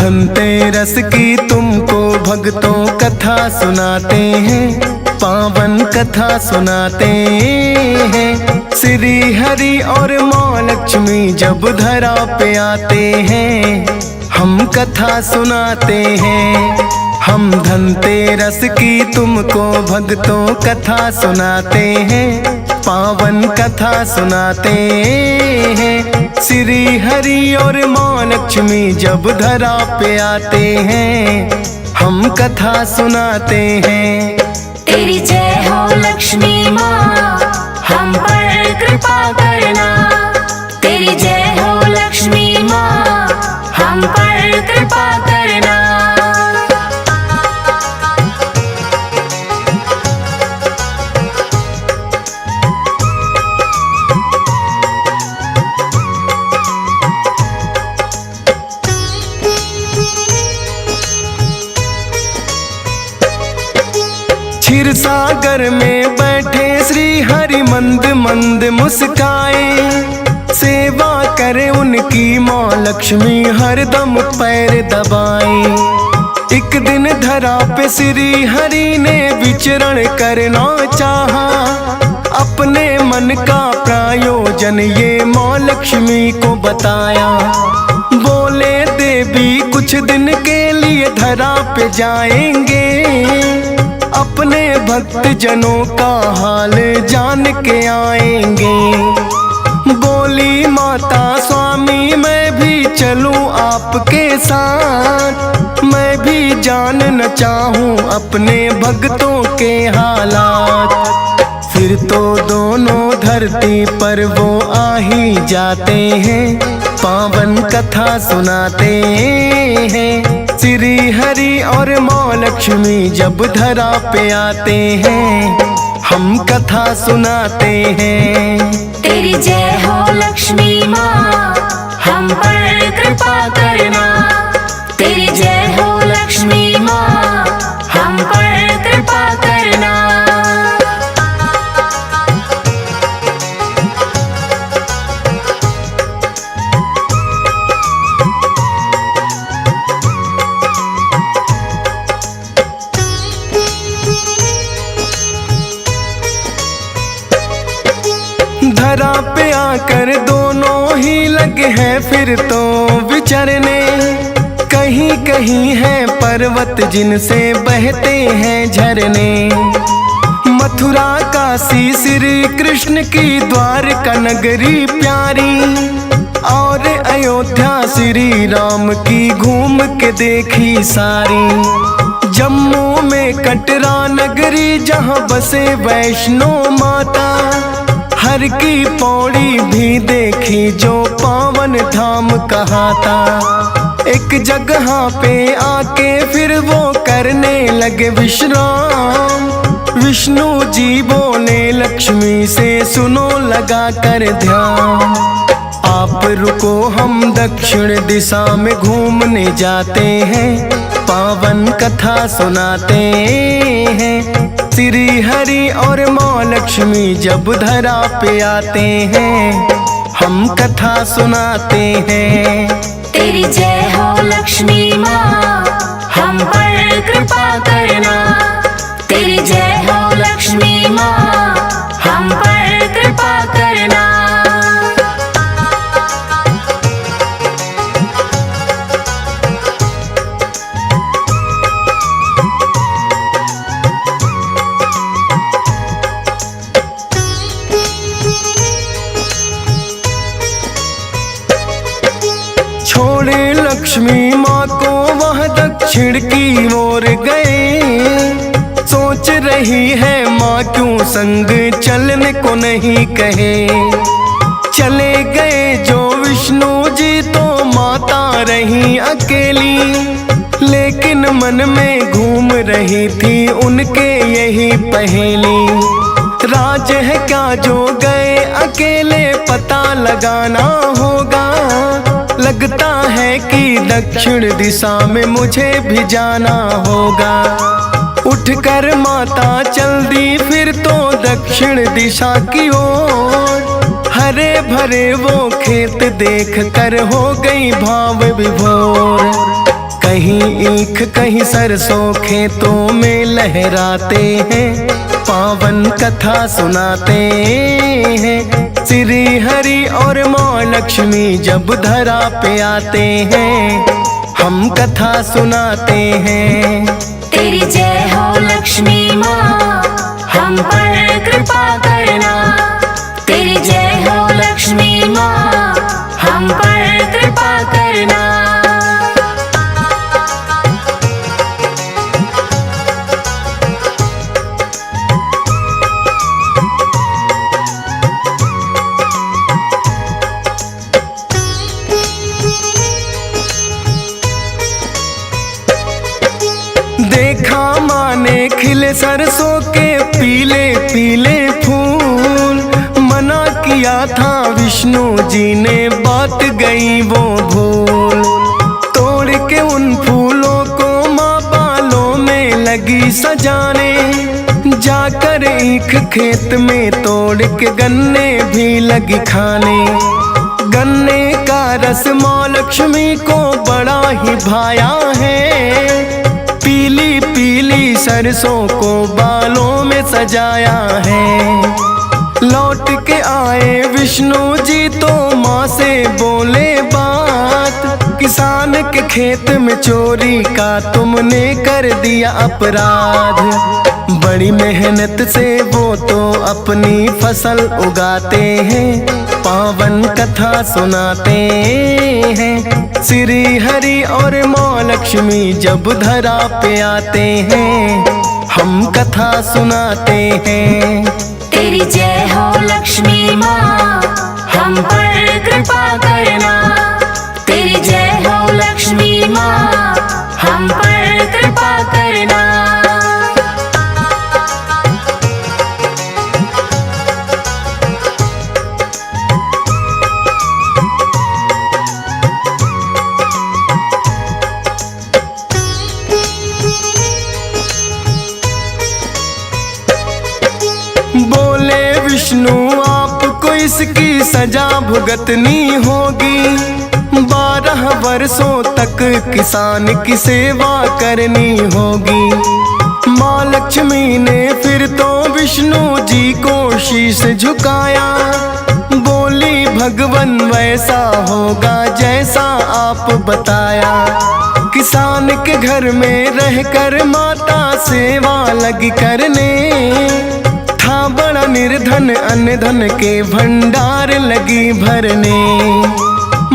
धनतेरस की तुमको भक्तों कथा सुनाते हैं, पावन कथा सुनाते हैं। श्री हरि और माँ लक्ष्मी जब धरा पे आते हैं, हम कथा सुनाते हैं। हम धनतेरस की तुमको भक्तों कथा सुनाते हैं, पावन कथा सुनाते हैं। श्री हरि और माँ लक्ष्मी जब धरा पे आते हैं, हम कथा सुनाते हैं। तेरी जय हो लक्ष्मी माँ, हम पर कृपा करना। तेरी जय हो लक्ष्मी माँ, हम पर कृपा करना। क्षीर सागर में बैठे श्री हरि मंद मंद मुस्काए, सेवा करे उनकी माँ लक्ष्मी हरदम पैर दबाए। एक दिन धरा पे श्री हरि ने विचरण करना चाहा, अपने मन का प्रायोजन ये माँ लक्ष्मी को बताया। बोले देवी कुछ दिन के लिए धरा पे जाएंगे, अपने भक्त जनों का हाल जान के आएंगे। बोली माता स्वामी मैं भी चलूं आपके साथ, मैं भी जानना चाहूं अपने भक्तों के हालात। फिर तो दोनों धरती पर वो आ ही जाते हैं, पावन कथा सुनाते हैं। श्री हरि और माँ लक्ष्मी जब धरा पे आते हैं, हम कथा सुनाते हैं। तेरी जय हो लक्ष्मी माँ, हम पर कृपा करना। तेरी जय हो लक्ष्मी माँ, हम पर कृपा करना। धरा पे आकर दोनों ही लगे हैं फिर तो विचरने। कहीं कहीं है पर्वत जिनसे बहते हैं झरने। मथुरा काशी श्री कृष्ण की द्वारका नगरी प्यारी, और अयोध्या श्री राम की घूम के देखी सारी। जम्मू में कटरा नगरी जहाँ बसे वैष्णो माता, हर की पौड़ी भी देखी जो पावन धाम कहाता। एक जगह पे आके फिर वो करने लगे विश्राम। विष्णु जी बोले लक्ष्मी से सुनो लगा कर ध्यान। आप रुको हम दक्षिण दिशा में घूमने जाते हैं, पावन कथा सुनाते हैं। श्री हरि और माँ लक्ष्मी जब धरा पे आते हैं, हम कथा सुनाते हैं। तेरी जय हो लक्ष्मी माँ, हम पर कृपा करना। तेरी जय हो लक्ष्मी माँ, हम पर कृपा करना। छोड़े लक्ष्मी माँ को वह दक्षिण की ओर गए। सोच रही है माँ क्यों संग चलने को नहीं कहे। चले गए जो विष्णु जी तो माता रही अकेली, लेकिन मन में घूम रही थी उनके यही पहेली। राज है क्या जो गए अकेले पता लगाना होगा। लगता है कि दक्षिण दिशा में मुझे भी जाना होगा। उठकर माता चल दी फिर तो दक्षिण दिशा की ओर। हरे भरे वो खेत देख कर हो गई भाव विभोर। कहीं ईख कहीं सरसों खेतों में लहराते हैं, पावन कथा सुनाते हैं। श्री हरि और माँ लक्ष्मी जब धरा पे आते हैं, हम कथा सुनाते हैं। तेरी जय हो लक्ष्मी माँ, हम पर कृपा करना। तेरी जय हो लक्ष्मी माँ, हम पर कृपा करना। देखा माने खिले सरसों के पीले पीले फूल, मना किया था विष्णु जी ने बात गई वो भूल। तोड़ के उन फूलों को माँ बालों में लगी सजाने, जाकर ईख खेत में तोड़ के गन्ने भी लगी खाने। गन्ने का रस माँ लक्ष्मी को बड़ा ही भाया है, पीली पीली सरसों को बालों में सजाया है। लौट के आए विष्णु जी तो माँ से बोले बात, किसान के खेत में चोरी का तुमने कर दिया अपराध। बड़ी मेहनत से वो तो अपनी फसल उगाते हैं, पावन कथा सुनाते हैं। श्री हरि और माँ लक्ष्मी जब धरा पे आते हैं, हम कथा सुनाते हैं। तेरी जय हो लक्ष्मी माँ, हम पर कृपा करना। तेरी जय हो लक्ष्मी माँ, हम पर कृपा करना। बोले विष्णु आपको इसकी सजा भुगतनी होगी, 12 वर्षों तक किसान की सेवा करनी होगी। माँ लक्ष्मी ने फिर तो विष्णु जी को शीश झुकाया, बोली भगवन वैसा होगा जैसा आप बताया। किसान के घर में रहकर माता सेवा लगी करने, था बड़ा निर्धन अन्न धन के भंडार लगी भरने।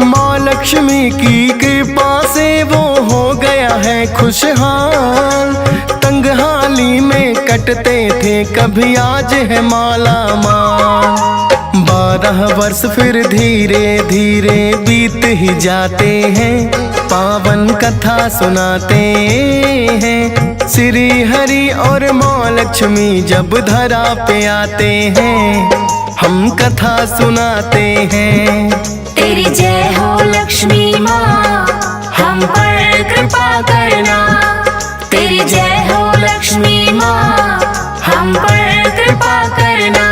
माँ लक्ष्मी की कृपा से वो हो गया है खुशहाल, तंगहाली में कटते थे कभी आज है माला माल। 12 वर्ष फिर धीरे धीरे बीत ही जाते हैं, पावन कथा सुनाते हैं। श्री हरि और माँ लक्ष्मी जब धरा पे आते हैं, हम कथा सुनाते हैं। तेरी जय हो लक्ष्मी माँ, हम पर कृपा करना। तेरी जय हो लक्ष्मी माँ, हम पर कृपा करना।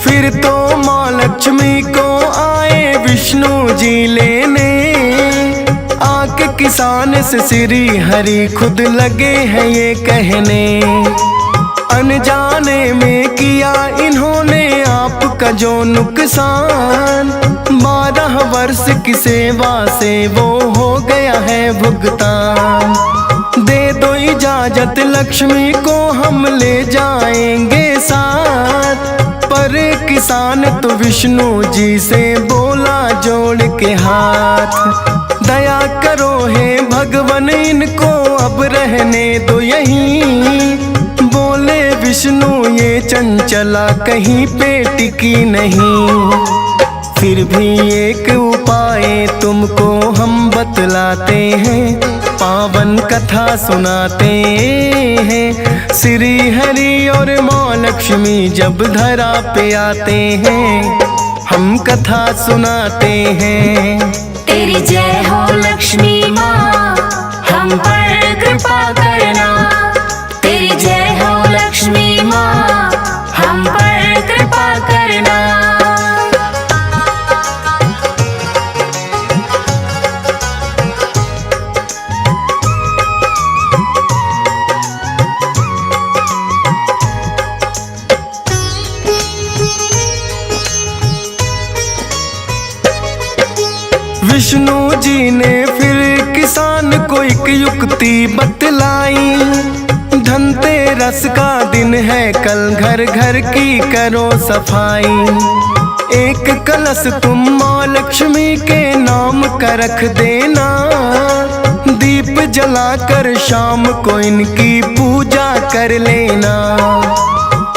फिर तो माँ लक्ष्मी को आए विष्णु जी लेने, आके किसान से श्री हरि खुद लगे हैं ये कहने। अनजाने में किया इन्होंने आपका जो नुकसान, 12 वर्ष की सेवा से वो हो गया है भुगतान। दे दो इजाजत लक्ष्मी को हम ले जाएंगे साथ, पर किसान तो विष्णु जी से बोला जोड़ के हाथ। दया करो हे भगवन इनको अब रहने दो यहीं, बोले विष्णु ये चंचला कहीं पे टिकी नहीं। फिर भी एक उपाय तुमको हम बतलाते हैं, पावन कथा सुनाते हैं। श्री हरि और माँ लक्ष्मी जब धरा पे आते हैं, हम कथा सुनाते हैं। तेरी जय हो लक्ष्मी माँ, हम पर कृपा करना। तेरी जय हो लक्ष्मी माँ, हम पर कृपा करना। विष्णु जी ने फिर किसान को एक युक्ति बतलाई। धनतेरस का दिन है कल, घर घर की करो सफाई। एक कलश तुम माँ लक्ष्मी के नाम का रख देना। दीप जलाकर शाम को इनकी पूजा कर लेना।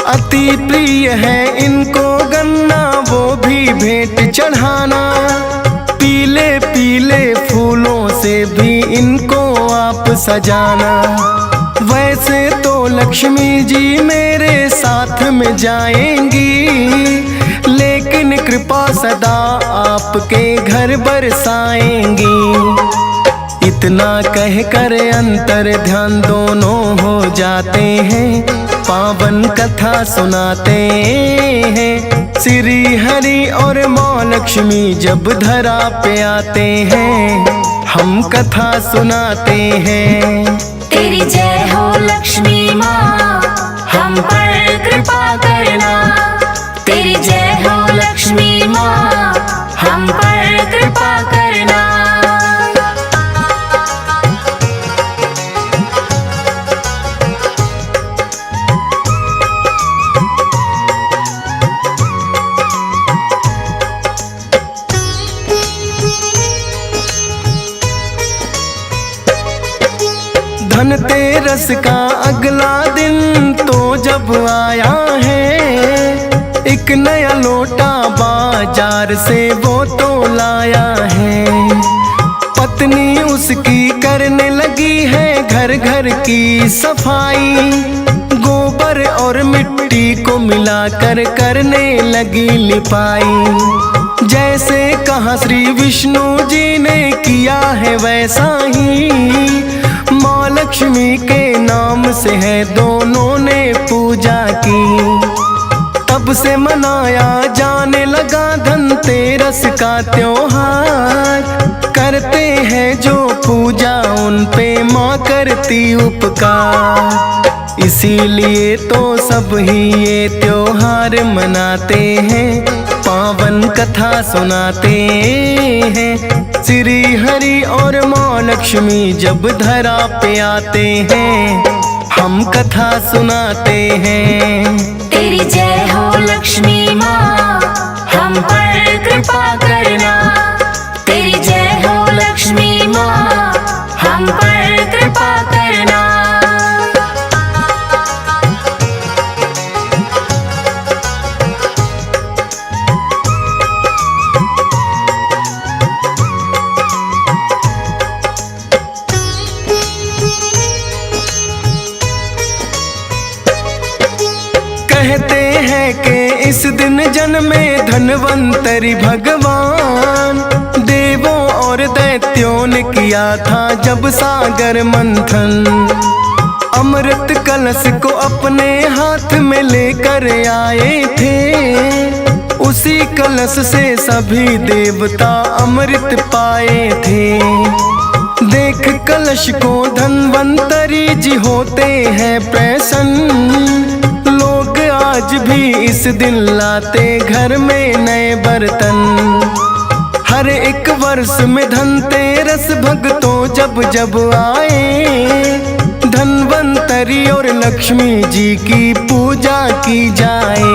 अति प्रिय है इनको गन्ना, वो भी भेंट चढ़ाना। पीले पीले फूलों से भी इनको आप सजाना। वैसे तो लक्ष्मी जी मेरे साथ में जाएंगी, लेकिन कृपा सदा आपके घर बरसाएंगी। इतना कह कर अंतर ध्यान दोनों हो जाते हैं। पावन कथा सुनाते हैं। श्री हरि और माँ लक्ष्मी जब धरा पे आते हैं, हम कथा सुनाते हैं। तेरी जय हो लक्ष्मी माँ, हम पर कृपा करना। तेरी जय हो लक्ष्मी माँ, हम पर कृपा करना। धनतेरस का अगला दिन तो जब आया है, एक नया लोटा बाजार से वो तो लाया है। पत्नी उसकी करने लगी है घर घर की सफाई। गोबर और मिट्टी को मिलाकर करने लगी लिपाई। जैसे कहा श्री विष्णु जी ने किया है वैसा ही माँ लक्ष्मी के नाम से है दोनों ने पूजा की। तब से मनाया जाने लगा धनतेरस का त्योहार। करते हैं जो पूजा उन पे माँ करती उपकार। इसीलिए तो सब ही ये त्योहार मनाते हैं, पावन कथा सुनाते हैं। श्री हरि और माँ लक्ष्मी जब धरा पे आते हैं, हम कथा सुनाते हैं। तेरी जय हो लक्ष्मी माँ, हम पर कृपा करना। तेरी जय हो लक्ष्मी माँ, हम पर कृपा करना। कहते हैं कि इस दिन जन्मे धन्वंतरि भगवान। देवों और दैत्यों ने किया था जब सागर मंथन। अमृत कलश को अपने हाथ में लेकर आए थे। उसी कलश से सभी देवता अमृत पाए थे। देख कलश को धन्वंतरि जी होते हैं प्रसन्न। लोग आज भी इस दिन लाते घर में नए बर्तन। हर एक वर्ष में धनतेरस भक्तों जब जब आए, धन्वंतरि और लक्ष्मी जी की पूजा की जाए।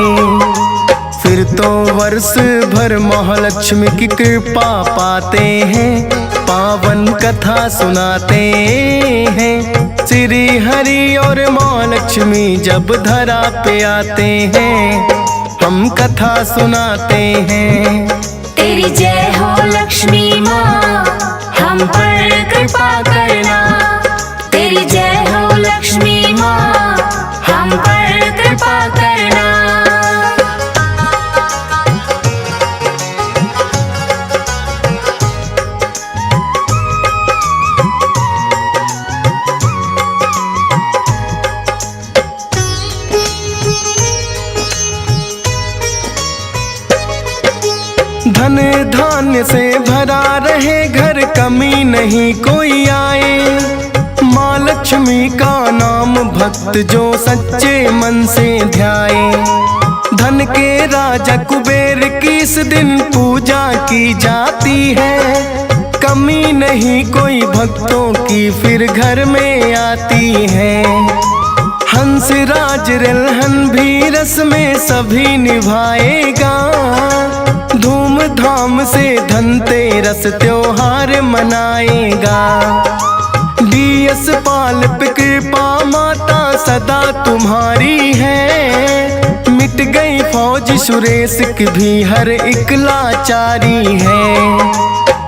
फिर तो वर्ष भर महालक्ष्मी की कृपा पाते हैं, पावन कथा सुनाते हैं। श्री हरि और माँ लक्ष्मी जब धरा पे आते हैं, हम कथा सुनाते हैं। तेरी जय हो लक्ष्मी माँ, हम पर कृपा करना। तेरी जय हो लक्ष्मी माँ, हम पर कृपा करना। धान्य से भरा रहे घर, कमी नहीं कोई आए। माँ लक्ष्मी का नाम भक्त जो सच्चे मन से ध्याए। धन के राजा कुबेर की इस दिन पूजा की जाती है। कमी नहीं कोई भक्तों की फिर घर में आती है। हंस राज रिलहन भी रस में सभी निभाएगा। धूमधाम से धनतेरस त्योहार मनाएगा। डीएस पाल पे कृपा माता सदा तुम्हारी है। मिट गई फौज सुरेश की भी हर एक लाचारी है।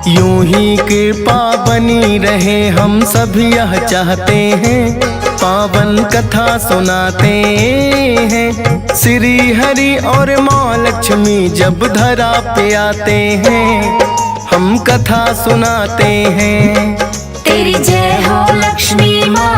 यूं ही कृपा बनी रहे हम सब यह चाहते हैं। पावन कथा सुनाते हैं। श्री हरि और माँ लक्ष्मी जब धरा पे आते हैं, हम कथा सुनाते हैं। तेरी जय हो लक्ष्मी माँ।